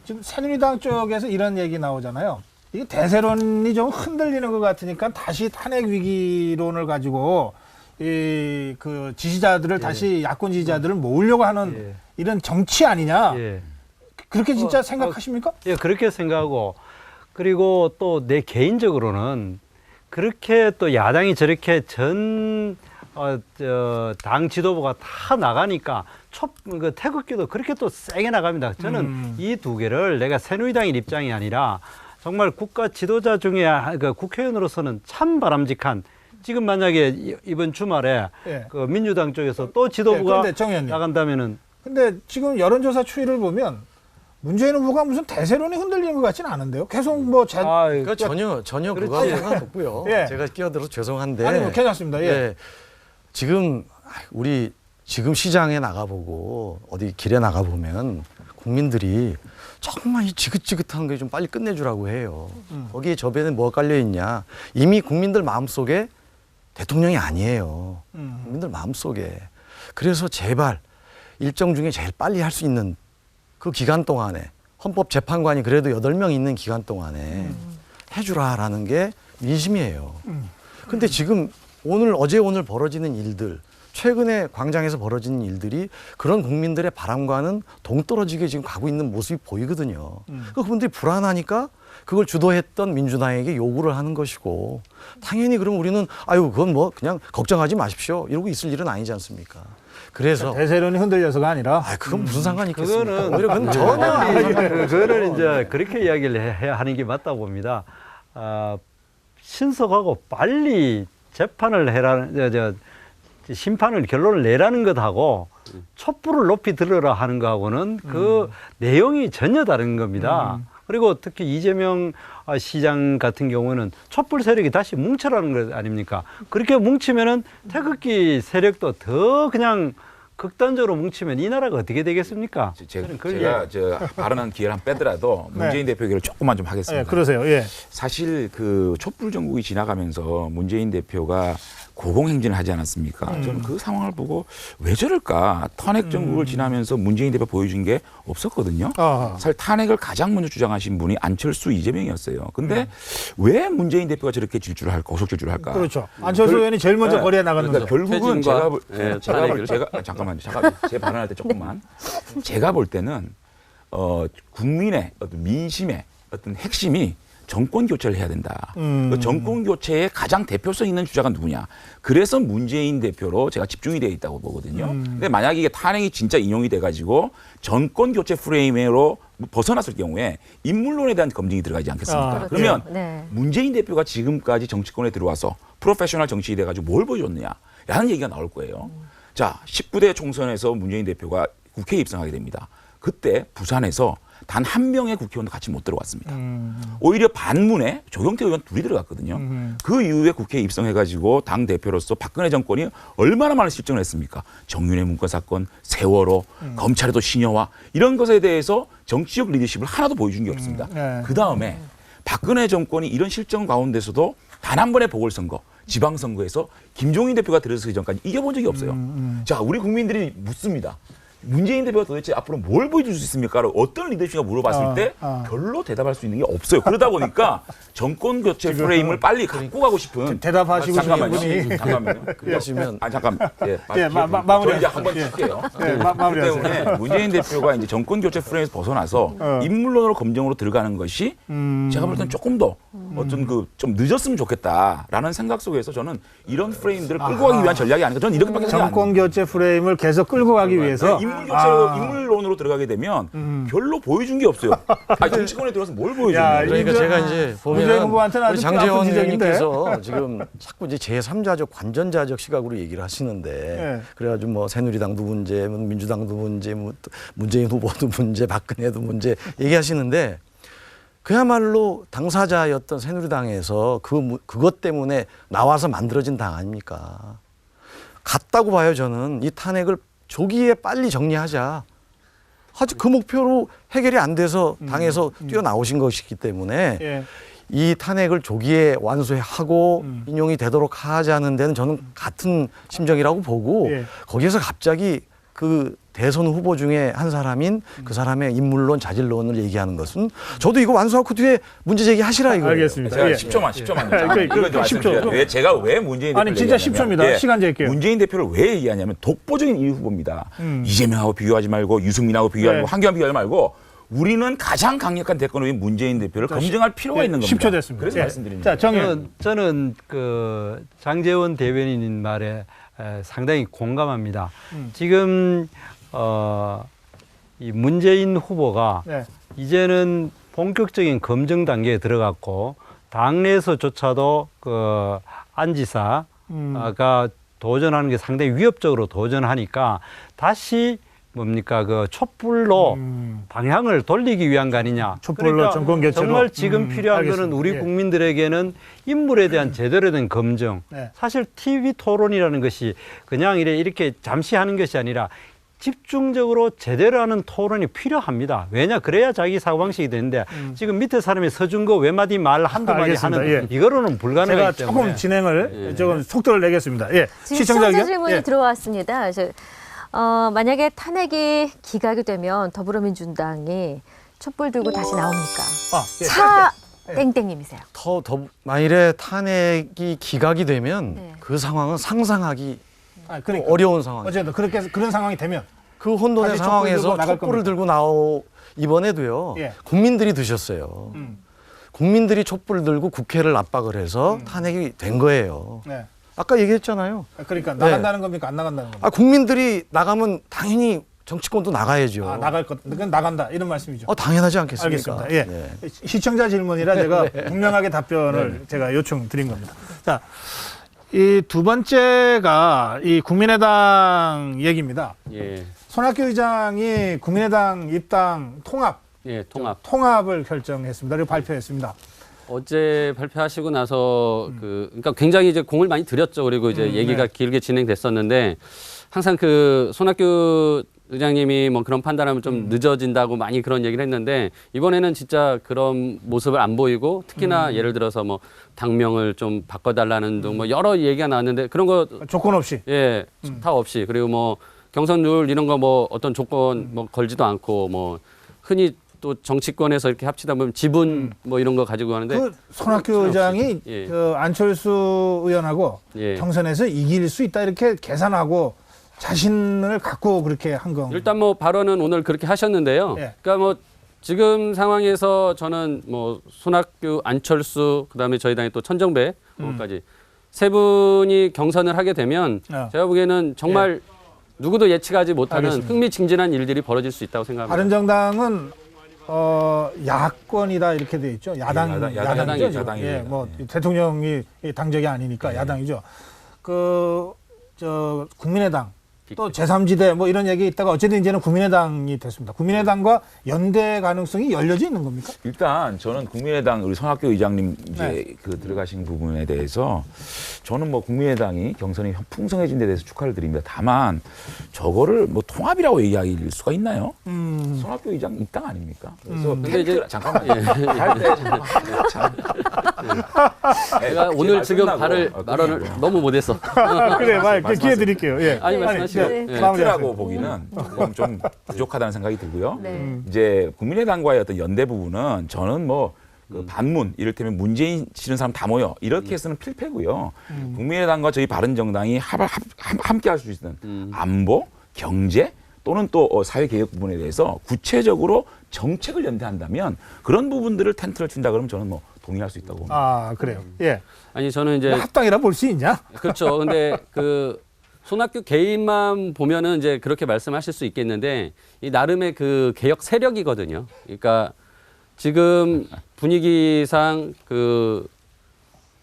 지금 새누리당 쪽에서 이런 얘기 나오잖아요. 이게 대세론이 좀 흔들리는 것 같으니까 다시 탄핵 위기론을 가지고 그 지지자들을 다시 야권 지지자들을 모으려고 하는 이런 정치 아니냐. 그렇게 진짜 생각하십니까? 예, 그렇게 생각하고 그리고 또 내 개인적으로는 그렇게 또 야당이 저렇게 당 지도부가 다 나가니까 그 태극기도 그렇게 또 세게 나갑니다. 저는 이 두 개를 내가 새누리당의 입장이 아니라 정말 국가 지도자 중에 그 국회의원으로서는 참 바람직한 지금 만약에 이번 주말에 그 민주당 쪽에서 또 지도부가 나간다면은 근데 지금 여론조사 추이를 보면 문재인 후보가 무슨 대세론이 흔들리는 것 같지는 않은데요. 계속 뭐 전혀 그거하고 상관없고요. 제가 끼어들어서 죄송한데. 아니 뭐 괜찮습니다. 지금 우리 지금 시장에 나가보고 어디 길에 나가보면 국민들이 정말 이 지긋지긋한 게 좀 빨리 끝내주라고 해요. 거기에 저변에 뭐가 깔려있냐. 이미 국민들 마음속에 대통령이 아니에요. 국민들 마음속에. 그래서 제발 일정 중에 제일 빨리 할 수 있는 그 기간 동안에 헌법재판관이 그래도 8명 있는 기간 동안에 해주라라는 게 민심이에요. 근데 지금 어제 오늘 벌어지는 일들, 최근에 광장에서 벌어지는 일들이 그런 국민들의 바람과는 동떨어지게 지금 가고 있는 모습이 보이거든요. 그분들이 불안하니까 그걸 주도했던 민주당에게 요구를 하는 것이고 당연히 그럼 우리는 그건 뭐 그냥 걱정하지 마십시오 이러고 있을 일은 아니지 않습니까? 그래서 대세론이 흔들려서가 아니라 그건 무슨 상관이 있겠습니까? 그거는 전혀 그거는 이제 그렇게 이야기를 해야 하는 게 맞다 봅니다. 신속하고 빨리 재판을 해라는 심판을 결론을 내라는 것하고 촛불을 높이 들으라 하는 거하고는 그 내용이 전혀 다른 겁니다. 그리고 특히 이재명 시장 같은 경우는 촛불 세력이 다시 뭉쳐라는 것 아닙니까? 그렇게 뭉치면은 태극기 세력도 더 그냥 극단적으로 뭉치면 이 나라가 어떻게 되겠습니까? 제가 발언한 기회를 한 빼더라도 문재인 대표 얘기를 조금만 좀 하겠습니다. 그러세요. 사실 그 촛불 정국이 지나가면서 문재인 대표가 고공행진을 하지 않았습니까? 저는 그 상황을 보고 왜 저럴까? 탄핵 정국을 지나면서 문재인 대표 보여준 게 없었거든요. 사실 탄핵을 가장 먼저 주장하신 분이 안철수, 이재명이었어요. 근데 왜 문재인 대표가 저렇게 질주를 할까? 고속 질주를 할까? 그렇죠. 안철수 의원이 제일 먼저 거리에 나가는 거죠. 결국은 잠깐만요. 제 발언할 때 조금만. 제가 볼 때는 국민의 어떤 민심의 어떤 핵심이 정권 교체를 해야 된다. 그 정권 교체의 가장 대표성 있는 주자가 누구냐. 그래서 문재인 대표로 제가 집중이 되어 있다고 보거든요. 근데 만약 이게 탄핵이 진짜 인용이 돼가지고 정권 교체 프레임으로 벗어났을 경우에 인물론에 대한 검증이 들어가지 않겠습니까? 그러면 문재인 대표가 지금까지 정치권에 들어와서 프로페셔널 정치인이 돼가지고 뭘 보여줬느냐. 라는 얘기가 나올 거예요. 자, 19대 총선에서 문재인 대표가 국회에 입성하게 됩니다. 그때 부산에서 단 한 명의 국회의원도 같이 못 들어왔습니다. 오히려 반문에 조경태 의원 둘이 들어갔거든요. 그 이후에 국회에 입성해가지고 당 대표로서 박근혜 정권이 얼마나 많은 실정을 했습니까? 정윤회 문건 사건, 세월호, 검찰에도 신여화 이런 것에 대해서 정치적 리더십을 하나도 보여준 게 없습니다. 그 다음에 박근혜 정권이 이런 실정 가운데서도 단 한 번의 보궐선거, 지방선거에서 김종인 대표가 들어서기 전까지 이겨본 적이 없어요. 자, 우리 국민들이 묻습니다. 문재인 대표가 도대체 앞으로 뭘 보여줄 수 있습니까? 어떤 리더십이 물어봤을 때 별로 대답할 수 있는 게 없어요. 그러다 보니까 정권 교체 프레임을 빨리 갖고 가고 싶은 대답하시고 싶은 분이 잠깐만요. 그러시면 잠깐만. 마무리. 저 이제 한번 칠게요. 그렇기 때문에 문재인 대표가 이제 정권 교체 프레임에서 벗어나서 인물론으로 검증으로 들어가는 것이 제가 볼 때는 조금 더 어떤 좀 늦었으면 좋겠다라는 생각 속에서 저는 이런 프레임들을 끌고 가기 위한 전략이 아닌가. 저는 이렇게밖에 생각 안 해요. 정권 교체 프레임을 계속 끌고 가기 위해서 인물론으로 들어가게 되면 별로 보여준 게 없어요. 정치권에 들어서 뭘 보여주냐. 그러니까 제가 이제 보면 우리 장제원 의원님께서 지금 자꾸 이제 제3자적 관전자적 시각으로 얘기를 하시는데 그래가지고 뭐 새누리당도 문제, 민주당도 문제, 문재인 후보도 문제, 박근혜도 문제 얘기하시는데 그야말로 당사자였던 새누리당에서 그것 때문에 나와서 만들어진 당 아닙니까? 같다고 봐요. 저는 이 탄핵을 조기에 빨리 정리하자. 아직 그 목표로 해결이 안 돼서 당에서 뛰어나오신 것이기 때문에 예. 이 탄핵을 조기에 완수하고 인용이 되도록 하자는 데는 저는 같은 심정이라고 보고 예. 거기에서 갑자기 그 대선 후보 중에 한 사람인 그 사람의 인물론 자질론을 얘기하는 것은 저도 이거 완수하고 뒤에 문제 제기하시라 이거예요. 알겠습니다. 제가 예. 10초만 이거 좀 10초. 말씀드려요. 제가 왜 문재인 대표를 아니 진짜 얘기하냐면, 10초입니다. 시간 잴게요. 문재인 대표를 왜 얘기하냐면 독보적인 이 후보입니다. 이재명하고 비교하지 말고 유승민하고 비교하지 말고 황교안 비교하지 말고 우리는 가장 강력한 대권인 문재인 대표를 검증할 필요가 있는 겁니다. 10초 됐습니다. 그래서 예. 말씀드립니다. 자, 정현. 저는 그 장제원 대변인 말에 상당히 공감합니다. 지금 이 문재인 후보가 네. 이제는 본격적인 검증 단계에 들어갔고 당내에서조차도 그 안지사가 도전하는 게 상당히 위협적으로 도전하니까 다시 뭡니까 그 촛불로 방향을 돌리기 위한 거 아니냐. 촛불로 정권 교체로. 정말 지금 필요한 알겠습니다. 거는 우리 예. 국민들에게는 인물에 대한 제대로 된 검증. 네. 사실 TV 토론이라는 것이 그냥 이렇게 잠시 하는 것이 아니라 집중적으로 제대로 하는 토론이 필요합니다. 왜냐? 그래야 자기 사고방식이 되는데 지금 밑에 사람이 서준 거 외마디 말 한두 마디 알겠습니다. 하는 예. 이거로는 불가능하기 제가 때문에. 조금 진행을 조금 속도를 내겠습니다. 예. 지금 시청자 질문이 예. 들어왔습니다. 만약에 탄핵이 기각이 되면 더불어민주당이 촛불 들고 다시 나옵니까? 예. 차 땡땡님이세요. 더 만일에 탄핵이 기각이 되면 네. 그 상황은 상상하기 그러니까. 어려운 상황이에요. 어쨌든 그런 상황이 되면 그 혼돈의 다시 촛불 들고 상황에서 나갈 촛불을 겁니다. 들고 이번에도요. 예. 국민들이 드셨어요. 국민들이 촛불 들고 국회를 압박을 해서 탄핵이 된 거예요. 네. 아까 얘기했잖아요. 그러니까 나간다는 겁니까? 안 나간다는 겁니까? 국민들이 나가면 당연히 정치권도 나가야죠. 나갈 것, 그건 나간다 이런 말씀이죠. 당연하지 않겠습니까? 알겠습니다. 예. 시청자 질문이라 제가 분명하게 답변을 제가 요청드린 겁니다. 자, 이 두 번째가 이 국민의당 얘기입니다. 예. 손학규 의장이 국민의당 입당 통합을 결정했습니다. 그리고 발표했습니다. 어제 발표하시고 나서 그러니까 굉장히 이제 공을 많이 들였죠. 그리고 이제 얘기가 길게 진행됐었는데 항상 그 손학규 의장님이 뭐 그런 판단하면 좀 늦어진다고 많이 그런 얘기를 했는데 이번에는 진짜 그런 모습을 안 보이고 특히나 예를 들어서 뭐 당명을 좀 바꿔달라는 등 뭐 여러 얘기가 나왔는데 그런 거 조건 없이 다 없이 그리고 뭐 경선 룰 이런 거 뭐 어떤 조건 뭐 걸지도 않고 뭐 흔히 또 정치권에서 이렇게 합치다 보면 지분 뭐 이런 거 가지고 하는데 그 손학규 의장이 그 안철수 의원하고 경선에서 이길 수 있다 이렇게 계산하고 자신을 갖고 그렇게 한 거. 일단 뭐 발언은 오늘 그렇게 하셨는데요. 그러니까 뭐 지금 상황에서 저는 뭐 손학규, 안철수, 그다음에 저희 당의 또 천정배 후보까지 세 분이 경선을 하게 되면 제가 보기에는 정말 누구도 예측하지 못하는 알겠습니다. 흥미진진한 일들이 벌어질 수 있다고 생각합니다. 바른정당은 야권이다 이렇게 돼 있죠. 야당이죠. 야당이죠. 예, 뭐 대통령이 당적이 아니니까 야당이죠. 국민의당 또 제3지대 뭐 이런 얘기 있다가 어쨌든 이제는 국민의당이 됐습니다. 국민의당과 연대 가능성이 열려져 있는 겁니까? 일단 저는 국민의당 우리 손학규 의장님 이제 그 들어가신 부분에 대해서 저는 뭐 국민의당이 경선이 풍성해진 데 대해서 축하를 드립니다. 다만 저거를 뭐 통합이라고 얘기할 수가 있나요? 손학규 의장 입당 아닙니까? 그래서 근데 이제 잠깐만요. 제가 오늘 지금 발언을 너무 못했어. 그래, 기회 드릴게요. 예. 아니 말씀하시고. 팩트라고 보기는 조금 좀 부족하다는 생각이 들고요. 이제 국민의당과의 어떤 연대 부분은 저는 뭐 그 반문, 이를테면 문재인 싫은 사람 다 모여 이렇게 해서는 필패고요. 국민의당과 저희 바른정당이 함께 할 수 있는 안보, 경제 또는 또 사회개혁 부분에 대해서 구체적으로 정책을 연대한다면 그런 부분들을 텐트를 친다 그러면 저는 뭐 동의할 수 있다고 봅니다. 그래요. 예. 아니 저는 이제 합당이라 볼 수 있냐? 그렇죠. 근데 그 손학규 개인만 보면은 이제 그렇게 말씀하실 수 있겠는데 이 나름의 그 개혁 세력이거든요. 그러니까 지금 분위기상 그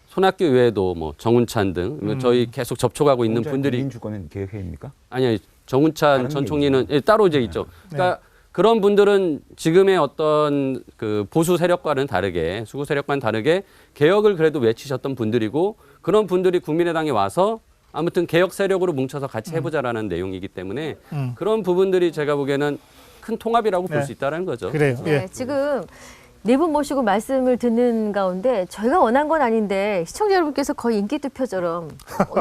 손학규 외에도 뭐 정운찬 등 저희 계속 접촉하고 있는 분들이 민주권은 개혁회입니까? 아니요. 정운찬 전 총리는 따로 이제 있죠. 그러니까 그런 분들은 지금의 어떤 그 보수 세력과는 다르게 수구 세력과는 다르게 개혁을 그래도 외치셨던 분들이고 그런 분들이 국민의당에 와서 아무튼 개혁 세력으로 뭉쳐서 같이 해보자라는 내용이기 때문에 그런 부분들이 제가 보기에는 큰 통합이라고 볼 네. 수 있다는 거죠. 그래요. 네, 예. 지금 네 분 모시고 말씀을 듣는 가운데 저희가 원한 건 아닌데 시청자 여러분께서 거의 인기 투표처럼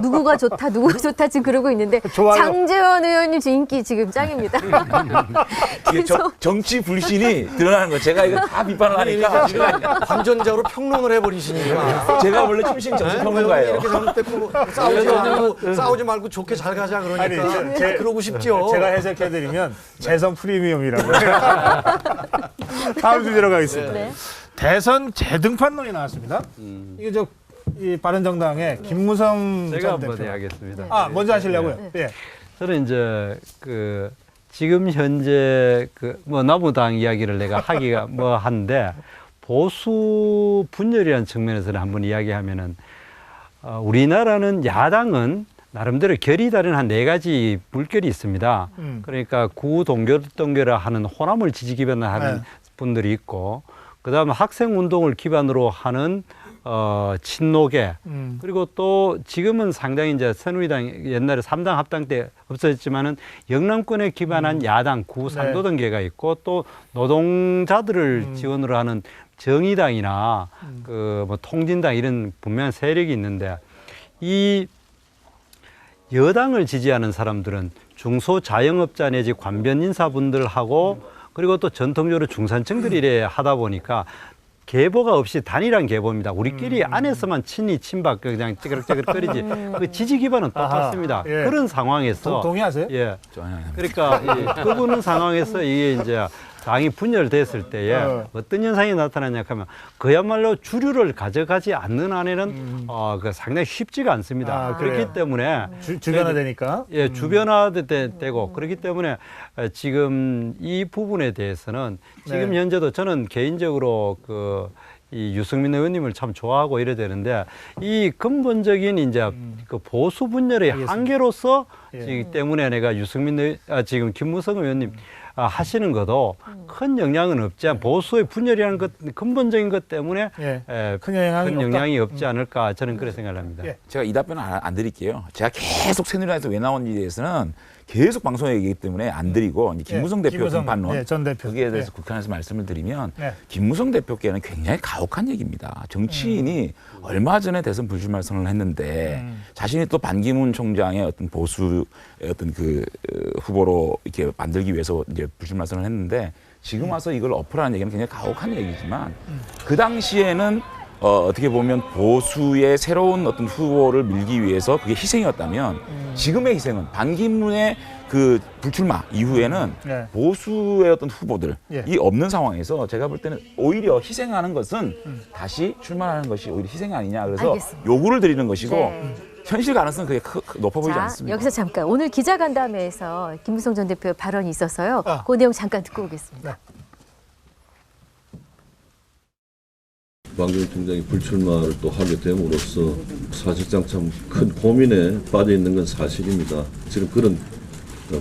누구가 좋다, 누구가 좋다 지금 그러고 있는데 좋아요. 장제원 의원님 지금 인기 지금 짱입니다. 이게 정치 불신이 드러나는 거. 제가 이거 다 비판을 하니까 완전적으로 평론을 해버리시니까. 제가 원래 출신 정치 평론가예요. 이렇게 잘못됐고 싸우지 말고 좋게 잘 가자 그러니까 아니, 그러고 싶죠. 제가 해석해드리면 재선 프리미엄이라고. 다음 주제로 가겠습니다. 네. 대선 재등판론이 나왔습니다. 이게 이 바른정당의 김무성 제가 전 한번 대표. 해야겠습니다. 아, 먼저 하시려고요? 예. 저는 이제 지금 현재 뭐 나무당 이야기를 내가 하기가 뭐 한데 보수 분열이라는 측면에서는 한번 이야기하면은 우리나라는 야당은 나름대로 결이 다른 한 4가지 물결이 있습니다. 그러니까 구동결 하는 호남을 지지 기반으로 하는 네. 분들이 있고, 그다음에 학생 운동을 기반으로 하는 친노계, 그리고 또 지금은 상당히 이제 새누리당 옛날에 3당 합당 때 없어졌지만은 영남권에 기반한 야당 구상도당계가 있고, 또 노동자들을 지원으로 하는 정의당이나 뭐 통진당 이런 분명한 세력이 있는데, 이 여당을 지지하는 사람들은 중소자영업자 내지 관변 인사분들하고 그리고 또 전통적으로 중산층들이 이래 하다 보니까 계보가 없이 단일한 계보입니다. 우리끼리 안에서만 친이 친박 그냥 찌그럭찌그럭거리지 그 지지 기반은 똑같습니다. 아하, 예. 그런 상황에서 동의하세요? 예. 그러니까 그분은 상황에서 이게 이제 당이 분열됐을 때에 어떤 현상이 나타나냐 하면 그야말로 주류를 가져가지 않는 한에는 상당히 쉽지가 않습니다. 아, 그렇기 그래요? 때문에 주변화되니까. 예, 주변화되고 그렇기 때문에 지금 이 부분에 대해서는 지금 네. 현재도 저는 개인적으로 이 유승민 의원님을 참 좋아하고 이래야 되는데 이 근본적인 이제 그 보수 분열의 한계로서 지금 때문에 내가 지금 김무성 의원님 하시는 것도 큰 영향은 없지 않 보수의 분열이라는 것 근본적인 것 때문에 큰 영향이 없지 않을까 저는 그렇게 생각합니다. 예. 제가 이 답변은 안 드릴게요. 제가 계속 새누리당에서 왜 나온지에 대해서는 계속 방송에 얘기하기 때문에 안 드리고 이제 김무성 대표 등판론 전 대표. 거기에 대해서 국회에서 말씀을 드리면 네. 김무성 대표께는 굉장히 가혹한 얘기입니다. 정치인이 얼마 전에 대선 불출마 선언을 했는데 자신이 또 반기문 총장의 어떤 보수의 어떤 후보로 이렇게 만들기 위해서 이제 불출마 선언을 했는데 지금 와서 이걸 어플하는 얘기는 굉장히 가혹한 얘기지만 그 당시에는 어떻게 보면 보수의 새로운 어떤 후보를 밀기 위해서 그게 희생이었다면 지금의 희생은 반기문의 그 불출마 이후에는 보수의 어떤 후보들이 없는 상황에서 제가 볼 때는 오히려 희생하는 것은 다시 출마하는 것이 오히려 희생이 아니냐 그래서 알겠습니다. 요구를 드리는 것이고 현실 가능성은 그게 높아 보이지 자, 않습니다. 여기서 잠깐 오늘 기자간담회에서 김무성 전 대표 발언이 있어서요. 그 내용 잠깐 듣고 오겠습니다. 박근혜 총장이 불출마를 또 하게 됨으로써 사실상 참 큰 고민에 빠져 있는 건 사실입니다. 지금 그런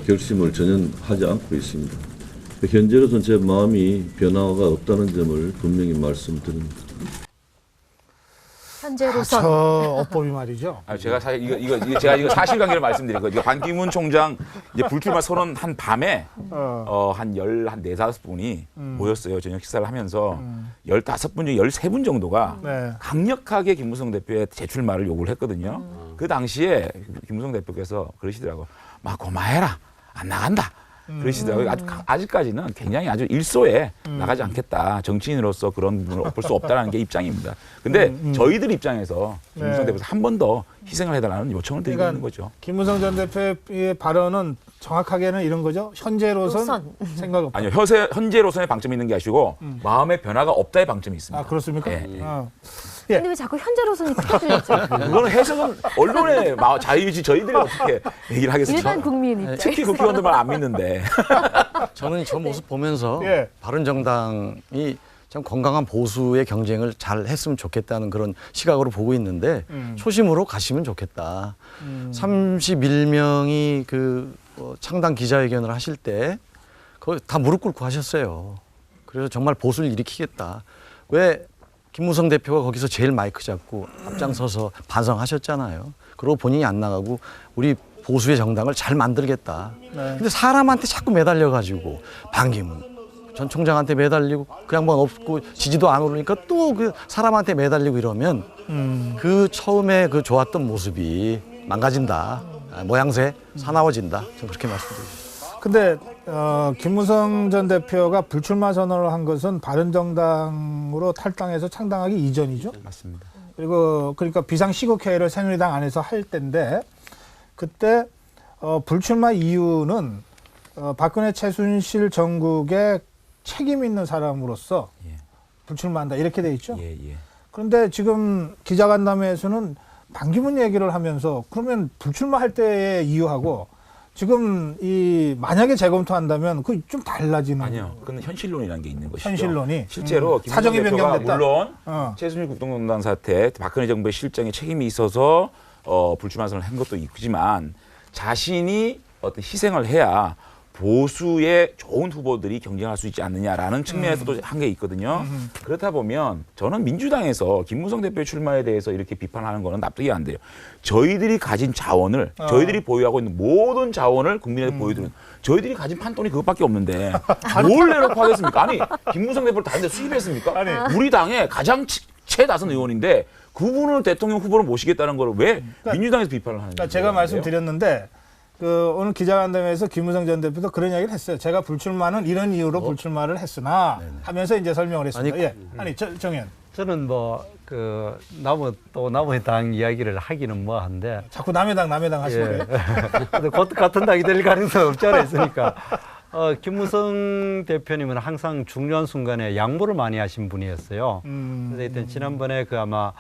결심을 전혀 하지 않고 있습니다. 현재로서는 제 마음이 변화가 없다는 점을 분명히 말씀드립니다. 현재로선 저 어법이 말이죠. 제가 사실 이거 제가 이거 사실관계를 말씀드린 거예요. 반기문 총장 이제 불출마 선언한 밤에 한 14-15분이 모였어요. 저녁 식사를 하면서 15분 중에 13분 정도가 강력하게 김무성 대표의 재출마를 요구를 했거든요. 그 당시에 김무성 대표께서 그러시더라고요. 막 고마해라. 안 나간다. 그러시더라고요. 아직까지는 굉장히 아주 일소에 나가지 않겠다. 정치인으로서 그런 부분을 엎을 수 없다는 게 입장입니다. 근데 저희들 입장에서 김무성 대표에서 한 번 더 희생을 해달라는 요청을 드리고 있는 거죠. 김무성 전 대표의 발언은 정확하게는 이런 거죠. 현재로선 생각 없다. 아니요. 현재로선의 방점이 있는 게 아니고 마음의 변화가 없다의 방점이 있습니다. 아, 그렇습니까? 근데 왜 자꾸 현재로선이 크게 들리죠? 그거는 해석은 언론의 자유지 저희들이 어떻게 얘기를 하겠습니까? 일반 국민이 특히 국회의원들만 안 믿는데. 저는 저 모습 보면서 바른정당이 참 건강한 보수의 경쟁을 잘 했으면 좋겠다는 그런 시각으로 보고 있는데 초심으로 가시면 좋겠다. 31명이 창당 기자회견을 하실 때 거의 다 무릎 꿇고 하셨어요. 그래서 정말 보수를 일으키겠다. 왜 김무성 대표가 거기서 제일 마이크 잡고 앞장서서 반성하셨잖아요. 그리고 본인이 안 나가고 우리 보수의 정당을 잘 만들겠다. 근데 사람한테 자꾸 매달려가지고 반기문 전 총장한테 매달리고 그 양반 없고 지지도 안 오르니까 또 그 사람한테 매달리고 이러면 그 처음에 그 좋았던 모습이 망가진다. 모양새 사나워진다. 저는 그렇게 말씀드립니다. 근데 김무성 전 대표가 불출마 선언을 한 것은 바른정당으로 탈당해서 창당하기 이전이죠. 맞습니다. 그리고 그러니까 비상시국회의를 새누리당 안에서 할 때인데 그때 불출마 이유는 박근혜 최순실 정국의 책임 있는 사람으로서 불출마한다 이렇게 돼 있죠. 그런데 지금 기자간담회에서는 반기문 얘기를 하면서 그러면 불출마할 때의 이유하고 지금 이 만약에 재검토한다면 그 좀 달라지는. 아니요. 그건 현실론이라는 게 있는 것이죠. 현실론이 실제로 사정이 김무성 대표가 변경됐다. 물론 최순실 국정농단 사태 박근혜 정부의 실정에 책임이 있어서 불출마 선언을 한 것도 있지만 자신이 어떤 희생을 해야 보수의 좋은 후보들이 경쟁할 수 있지 않느냐라는 측면에서도 한 게 있거든요. 그렇다 보면 저는 민주당에서 김무성 대표의 출마에 대해서 이렇게 비판하는 거는 납득이 안 돼요. 저희들이 가진 자원을 저희들이 보유하고 있는 모든 자원을 국민에게 보여드리는 저희들이 가진 판돈이 그것밖에 없는데 뭘 내놓고 하겠습니까? 아니 김무성 대표를 다른 데 수입했습니까? 우리 당의 가장 최다선 의원인데 그분을 대통령 후보로 모시겠다는 걸 왜 민주당에서 비판을 하는지. 그러니까 제가 말씀드렸는데 오늘 기자간담회에서 김무성 전 대표도 그런 이야기를 했어요. 제가 불출마는 이런 이유로 불출마를 했으나 하면서 이제 설명을 했습니다. 아니 정현. 저는 남의 당 이야기를 하기는 뭐한데 자꾸 남의 당 하시고요. 같은 당이 될 가능성이 없지 않아 있으니까. 김무성 대표님은 항상 중요한 순간에 양보를 많이 하신 분이었어요. 그래서 일단 지난번에 아마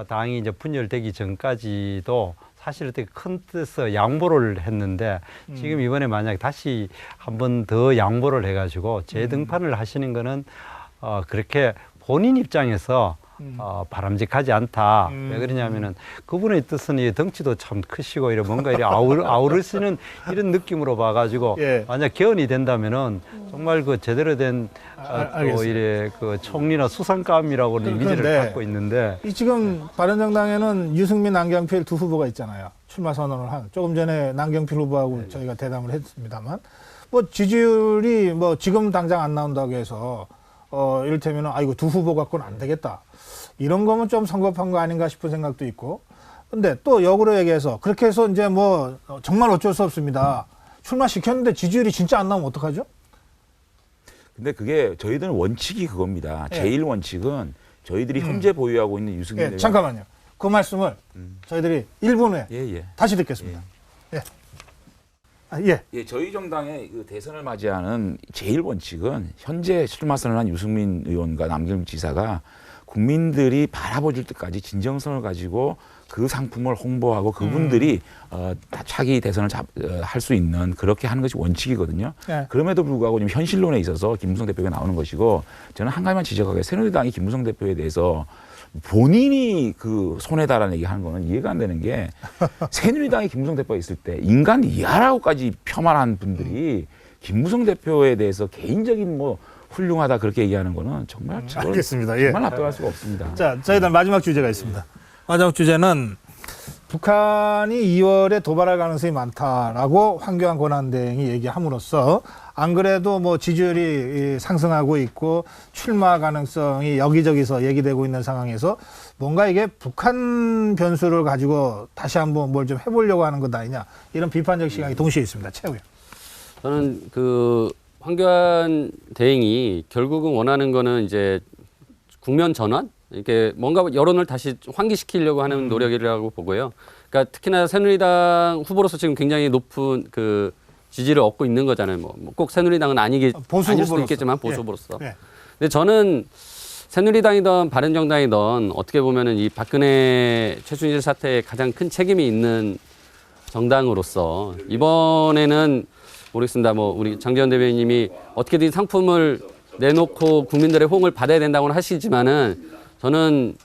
당이 이제 분열되기 전까지도 사실 어떻게 큰 뜻에서 양보를 했는데 지금 이번에 만약 다시 한 번 더 양보를 해가지고 재등판을 하시는 거는 그렇게 본인 입장에서 바람직하지 않다. 왜 그러냐면은 그분의 뜻은 이 덩치도 참 크시고 이런 뭔가 이렇게 아우르시는 이런 느낌으로 봐가지고 만약 개헌이 된다면은 정말 그 제대로 된 또 이래 그 총리나 수상감이라고는 이미지를 갖고 있는데 이 지금 바른정당에는 유승민, 남경필 두 후보가 있잖아요. 출마 선언을 한 조금 전에 남경필 후보하고 저희가 대담을 했습니다만 뭐 지지율이 뭐 지금 당장 안 나온다고 해서 이를테면 이거 두 후보 갖고는 안 되겠다. 이런 거면 좀 성급한 거 아닌가 싶은 생각도 있고. 근데 또 역으로 얘기해서 그렇게 해서 이제 뭐 정말 어쩔 수 없습니다. 출마시켰는데 지지율이 진짜 안 나오면 어떡하죠? 근데 그게 저희들은 원칙이 그겁니다. 제일 원칙은 저희들이 현재 보유하고 있는 유승민 잠깐만요. 그 말씀을 저희들이 1분 후에 다시 듣겠습니다. 저희 정당의 그 대선을 맞이하는 제일 원칙은 현재 출마 선언한 유승민 의원과 남경필 지사가 국민들이 바라보실 때까지 진정성을 가지고 그 상품을 홍보하고 그분들이 차기 대선을 할 수 있는 그렇게 하는 것이 원칙이거든요. 그럼에도 불구하고 지금 현실론에 있어서 김무성 대표가 나오는 것이고 저는 한 가지만 지적하게 새누리당이 김무성 대표에 대해서 본인이 그 손해다라는 얘기하는 거는 이해가 안 되는 게 새누리당에 김무성 대표가 있을 때 인간 이하라고까지 폄하한 분들이 김무성 대표에 대해서 개인적인 뭐 훌륭하다 그렇게 얘기하는 거는 정말 알겠습니다. 정말 납득할 수가 없습니다. 자, 저희들 마지막 주제가 있습니다. 마지막 주제는 북한이 2월에 도발할 가능성이 많다라고 황교안 권한대행이 얘기함으로써 안 그래도 뭐 지지율이 상승하고 있고 출마 가능성이 여기저기서 얘기되고 있는 상황에서 뭔가 이게 북한 변수를 가지고 다시 한번 뭘 좀 해보려고 하는 것 아니냐 이런 비판적 시각이 동시에 있습니다. 최우요. 저는 황교안 대행이 결국은 원하는 거는 이제 국면 전환? 이렇게 뭔가 여론을 다시 환기시키려고 하는 노력이라고 보고요. 그러니까 특히나 새누리당 후보로서 지금 굉장히 높은 그 지지를 얻고 있는 거잖아요. 뭐 꼭 새누리당은 아닐 수도 있겠지만 보수 후보로서. 근데 저는 새누리당이든 바른정당이든 어떻게 보면은 이 박근혜 최순실 사태에 가장 큰 책임이 있는 정당으로서 이번에는 모르겠습니다. 뭐 우리 장재원 대변인님이 어떻게든 상품을 내놓고 국민들의 호응을 받아야 된다고는 하시지만은 저는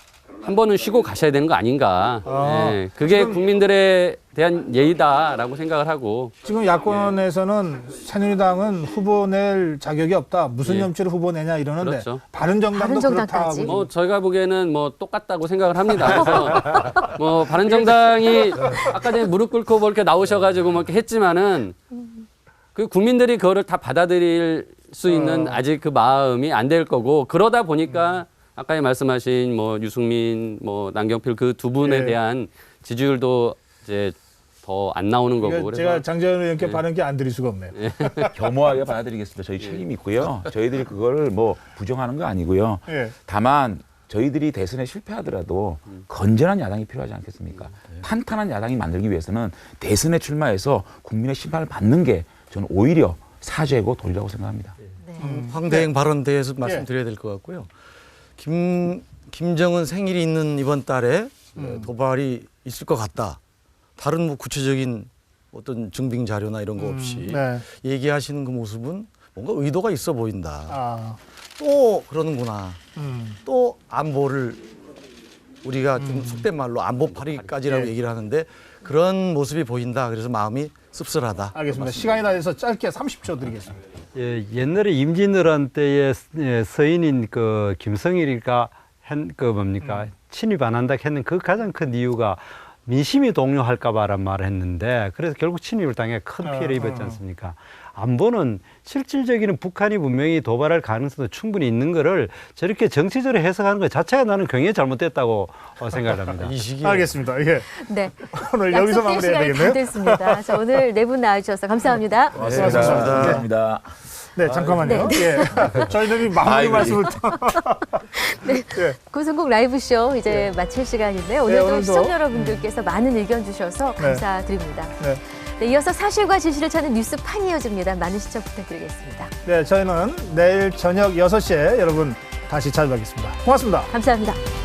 한 번은 쉬고 가셔야 되는 거 아닌가. 예, 그게 국민들에 대한 예의다라고 생각을 하고. 지금 야권에서는 새누리당은 후보 낼 자격이 없다. 무슨 예. 염치로 후보 내냐 이러는데 그렇죠. 바른정당도 바른정당까지. 그렇다고. 뭐 저희가 보기에는 뭐 똑같다고 생각을 합니다. 그래서 뭐 바른정당이 아까 전에 무릎 꿇고 뭐 이렇게 나오셔가지고 뭐 이렇게 했지만은 그 국민들이 그거를 다 받아들일 수 있는 아직 그 마음이 안 될 거고 그러다 보니까 아까 말씀하신 뭐 유승민, 뭐 남경필 그 두 분에 예. 대한 지지율도 이제 더 안 나오는 거고. 그러니까 그래서 제가 장재현 의원께 발언기 안 드릴 수가 없네요. 겸허하게 받아들이겠습니다. 저희 책임이 있고요. 저희들이 그걸 뭐 부정하는 거 아니고요. 예. 다만 저희들이 대선에 실패하더라도 건전한 야당이 필요하지 않겠습니까? 탄탄한 야당이 만들기 위해서는 대선에 출마해서 국민의 심판을 받는 게 저는 오히려 사죄고 도리라고 생각합니다. 황대행 발언 대해서 말씀드려야 될 것 같고요. 김정은 생일이 있는 이번 달에 도발이 있을 것 같다. 다른 뭐 구체적인 어떤 증빙 자료나 이런 거 없이 네. 얘기하시는 그 모습은 뭔가 의도가 있어 보인다. 아, 또 그러는구나. 또 안보를 우리가 좀 속된 말로 안보 파리까지라고 예. 얘기를 하는데 그런 모습이 보인다. 그래서 마음이 씁쓸하다. 알겠습니다. 시간이 다 돼서 짧게 30초 드리겠습니다. 예, 옛날에 임진왜란 때의 서인인 그 김성일이가 그 뭡니까 친입 안 한다 했는 그 가장 큰 이유가 민심이 동요할까봐란 말을 했는데 그래서 결국 침입을 당해 큰 피해를 입었지 않습니까? 안보는 실질적인 북한이 분명히 도발할 가능성도 충분히 있는 거를 저렇게 정치적으로 해석하는 것 자체가 나는 굉장히 잘못됐다고 생각을 합니다. 이 시기에. 알겠습니다. 예. 네. 오늘 여기서 약속된 마무리해야 시간이 되겠네요. 다 됐습니다. 자, 오늘 네 분 나와주셔서 감사합니다. 감사합니다. 네, 잠깐만요. 예. 저희들이 마무리 말씀을 네. 고성국 라이브쇼 이제 마칠 시간인데요. 오늘도 오늘도 시청자 여러분들께서 많은 의견 주셔서 감사드립니다. 네. 네, 이어서 사실과 진실을 찾는 뉴스판이 이어집니다. 많은 시청 부탁드리겠습니다. 네, 저희는 내일 저녁 6시에 여러분 다시 찾아뵙겠습니다. 고맙습니다. 감사합니다.